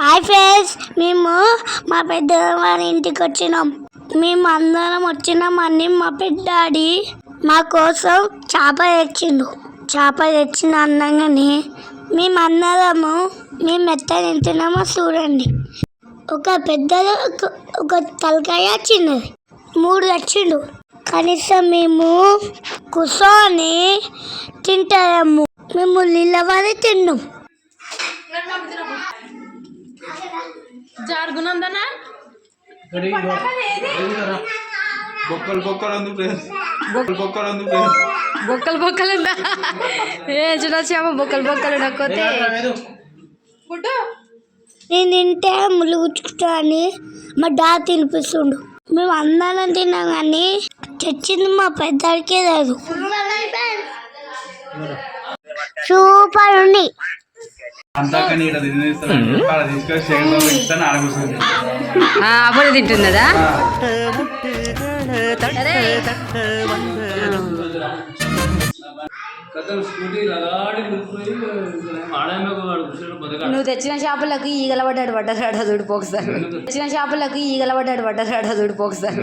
Hi friends, మేము మా పెద్ద వారి ఇంటికి వచ్చినాం. మేము అందరం వచ్చినామని మా పెద్దాడి మా కోసం చేప తెచ్చిన అన్నగానే మేమందరము మేము ఎట్లా తింటున్నామో చూడండి. ఒక పెద్ద ఒక తలకాయ చిన్నది 3 తెచ్చిండు. కనీసం మేము కూర్చొని తింటాము, మేము నిలబడి తిన్నాం. బొక్కలు ఏ చూడొచ్చామో బొక్కలు నక్కోతే నేను తింటే ముళ్ళు గుచ్చుకుంటా అని మా డాడీ తినిపిస్తుండు. మేము అందరం తిన్నాం కానీ తెచ్చింది మా పెద్దడికే లేదు. సూపర్ ఉంది. అప్పుడు తింటున్నదా? నువ్వు తెచ్చిన చేపలకు ఈగల పడ్డాడు చూడిపోకసారి. తెచ్చిన చేపలకు ఈగల పడ్డాడు చూడిపోకసారి.